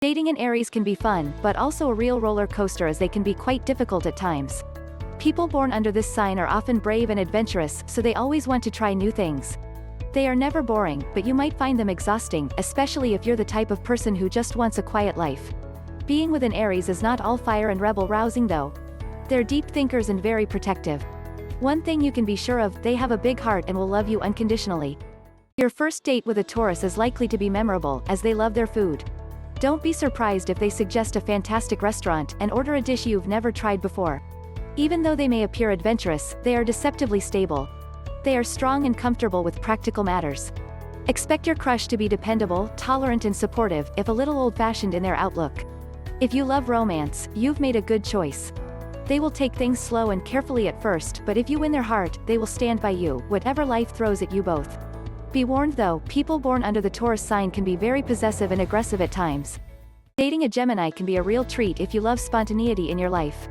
Dating an Aries can be fun, but also a real roller coaster as they can be quite difficult at times. People born under this sign are often brave and adventurous, so they always want to try new things. They are never boring, but you might find them exhausting, especially if you're the type of person who just wants a quiet life. Being with an Aries is not all fire and rebel-rousing though. They're deep thinkers and very protective. One thing you can be sure of, they have a big heart and will love you unconditionally. Your first date with a Taurus is likely to be memorable, as they love their food. Don't be surprised if they suggest a fantastic restaurant and order a dish you've never tried before. Even though they may appear adventurous, they are deceptively stable. They are strong and comfortable with practical matters. Expect your crush to be dependable, tolerant and supportive, if a little old-fashioned in their outlook. If you love romance, you've made a good choice. They will take things slow and carefully at first, but if you win their heart, they will stand by you, whatever life throws at you both. Be warned though, people born under the Taurus sign can be very possessive and aggressive at times. Dating a Gemini can be a real treat if you love spontaneity in your life.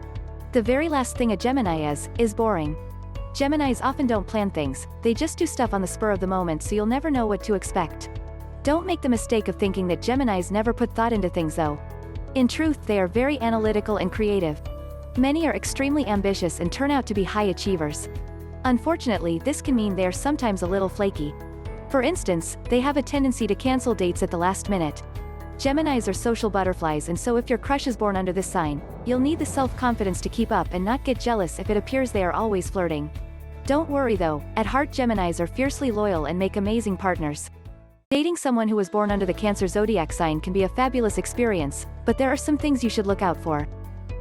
The very last thing a Gemini is boring. Geminis often don't plan things, they just do stuff on the spur of the moment, so you'll never know what to expect. Don't make the mistake of thinking that Geminis never put thought into things though. In truth, they are very analytical and creative. Many are extremely ambitious and turn out to be high achievers. Unfortunately, this can mean they are sometimes a little flaky. For instance, they have a tendency to cancel dates at the last minute. Geminis are social butterflies, and so if your crush is born under this sign, you'll need the self-confidence to keep up and not get jealous if it appears they are always flirting. Don't worry though, at heart Geminis are fiercely loyal and make amazing partners. Dating someone who was born under the Cancer zodiac sign can be a fabulous experience, but there are some things you should look out for.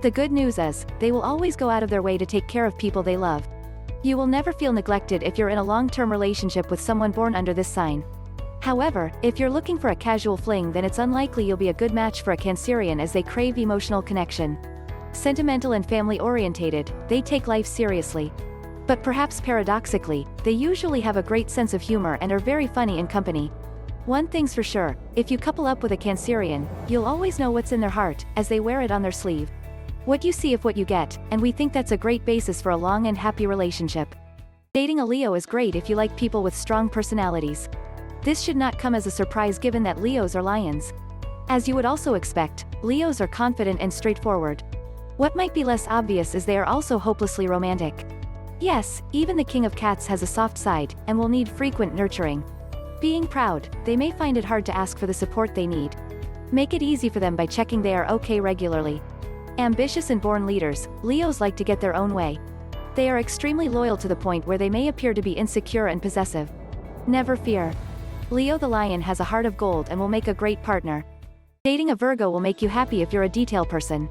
The good news is, they will always go out of their way to take care of people they love. You will never feel neglected if you're in a long-term relationship with someone born under this sign. However, if you're looking for a casual fling, then it's unlikely you'll be a good match for a Cancerian, as they crave emotional connection. Sentimental and family-orientated, they take life seriously. But perhaps paradoxically, they usually have a great sense of humor and are very funny in company. One thing's for sure, if you couple up with a Cancerian, you'll always know what's in their heart, as they wear it on their sleeve. What you see is what you get, and we think that's a great basis for a long and happy relationship. Dating a Leo is great if you like people with strong personalities. This should not come as a surprise given that Leos are lions. As you would also expect, Leos are confident and straightforward. What might be less obvious is they are also hopelessly romantic. Yes, even the King of Cats has a soft side, and will need frequent nurturing. Being proud, they may find it hard to ask for the support they need. Make it easy for them by checking they are okay regularly. Ambitious and born leaders, Leos like to get their own way. They are extremely loyal to the point where they may appear to be insecure and possessive. Never fear. Leo the lion has a heart of gold and will make a great partner. Dating a Virgo will make you happy if you're a detail person.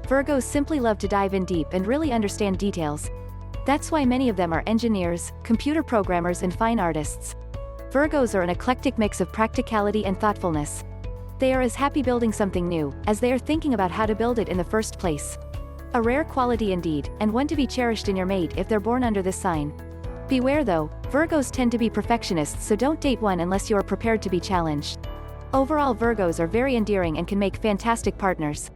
Virgos simply love to dive in deep and really understand details. That's why many of them are engineers, computer programmers and fine artists. Virgos are an eclectic mix of practicality and thoughtfulness. They are as happy building something new, as they are thinking about how to build it in the first place. A rare quality indeed, and one to be cherished in your mate if they're born under this sign. Beware though, Virgos tend to be perfectionists, so don't date one unless you are prepared to be challenged. Overall, Virgos are very endearing and can make fantastic partners.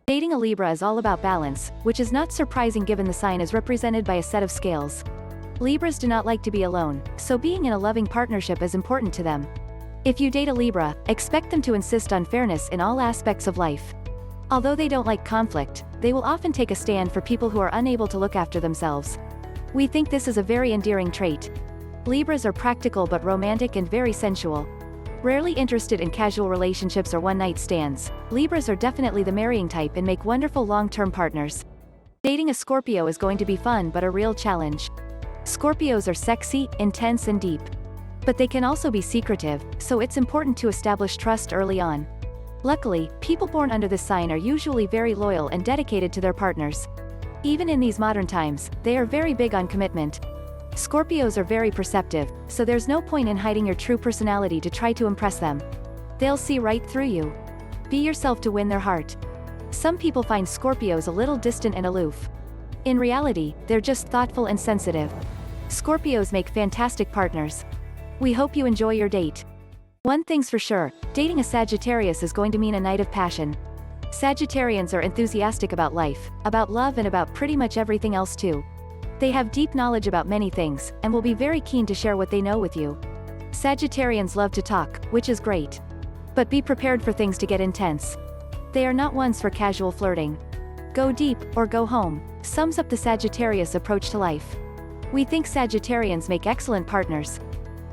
Dating a Libra is all about balance, which is not surprising given the sign is represented by a set of scales. Libras do not like to be alone, so being in a loving partnership is important to them. If you date a Libra, expect them to insist on fairness in all aspects of life. Although they don't like conflict, they will often take a stand for people who are unable to look after themselves. We think this is a very endearing trait. Libras are practical but romantic and very sensual. Rarely interested in casual relationships or one-night stands, Libras are definitely the marrying type and make wonderful long-term partners. Dating a Scorpio is going to be fun but a real challenge. Scorpios are sexy, intense and deep. But they can also be secretive, so it's important to establish trust early on. Luckily, people born under this sign are usually very loyal and dedicated to their partners. Even in these modern times, they are very big on commitment. Scorpios are very perceptive, so there's no point in hiding your true personality to try to impress them. They'll see right through you. Be yourself to win their heart. Some people find Scorpios a little distant and aloof. In reality, they're just thoughtful and sensitive. Scorpios make fantastic partners. We hope you enjoy your date. One thing's for sure, dating a Sagittarius is going to mean a night of passion. Sagittarians are enthusiastic about life, about love and about pretty much everything else too. They have deep knowledge about many things, and will be very keen to share what they know with you. Sagittarians love to talk, which is great. But be prepared for things to get intense. They are not ones for casual flirting. Go deep, or go home, sums up the Sagittarius approach to life. We think Sagittarians make excellent partners.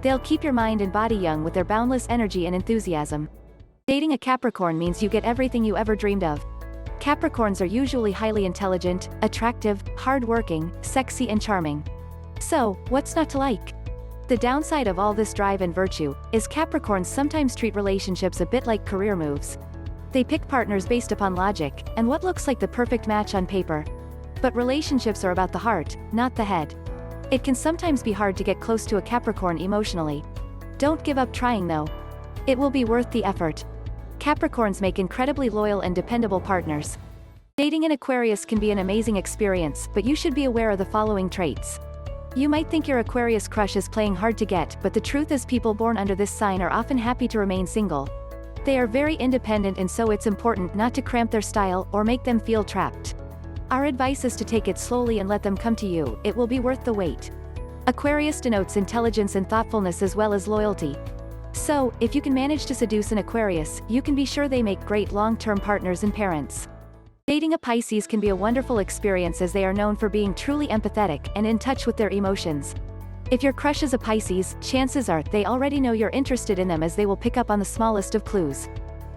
They'll keep your mind and body young with their boundless energy and enthusiasm. Dating a Capricorn means you get everything you ever dreamed of. Capricorns are usually highly intelligent, attractive, hardworking, sexy and charming. So, what's not to like? The downside of all this drive and virtue is Capricorns sometimes treat relationships a bit like career moves. They pick partners based upon logic and what looks like the perfect match on paper. But relationships are about the heart, not the head. It can sometimes be hard to get close to a Capricorn emotionally. Don't give up trying though. It will be worth the effort. Capricorns make incredibly loyal and dependable partners. Dating an Aquarius can be an amazing experience, but you should be aware of the following traits. You might think your Aquarius crush is playing hard to get, but the truth is people born under this sign are often happy to remain single. They are very independent, and so it's important not to cramp their style or make them feel trapped. Our advice is to take it slowly and let them come to you. It will be worth the wait. Aquarius denotes intelligence and thoughtfulness as well as loyalty. So, if you can manage to seduce an Aquarius, you can be sure they make great long-term partners and parents. Dating a Pisces can be a wonderful experience as they are known for being truly empathetic and in touch with their emotions. If your crush is a Pisces, chances are they already know you're interested in them, as they will pick up on the smallest of clues.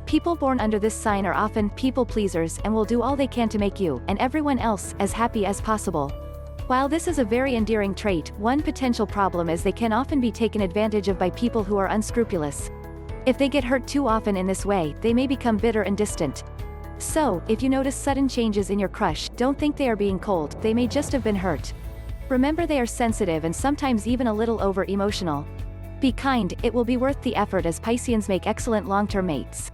People born under this sign are often people pleasers and will do all they can to make you and everyone else as happy as possible. While this is a very endearing trait, one potential problem is they can often be taken advantage of by people who are unscrupulous. If they get hurt too often in this way, they may become bitter and distant. So, if you notice sudden changes in your crush, don't think they are being cold, they may just have been hurt. Remember, they are sensitive and sometimes even a little over-emotional. Be kind, it will be worth the effort, as Pisceans make excellent long-term mates.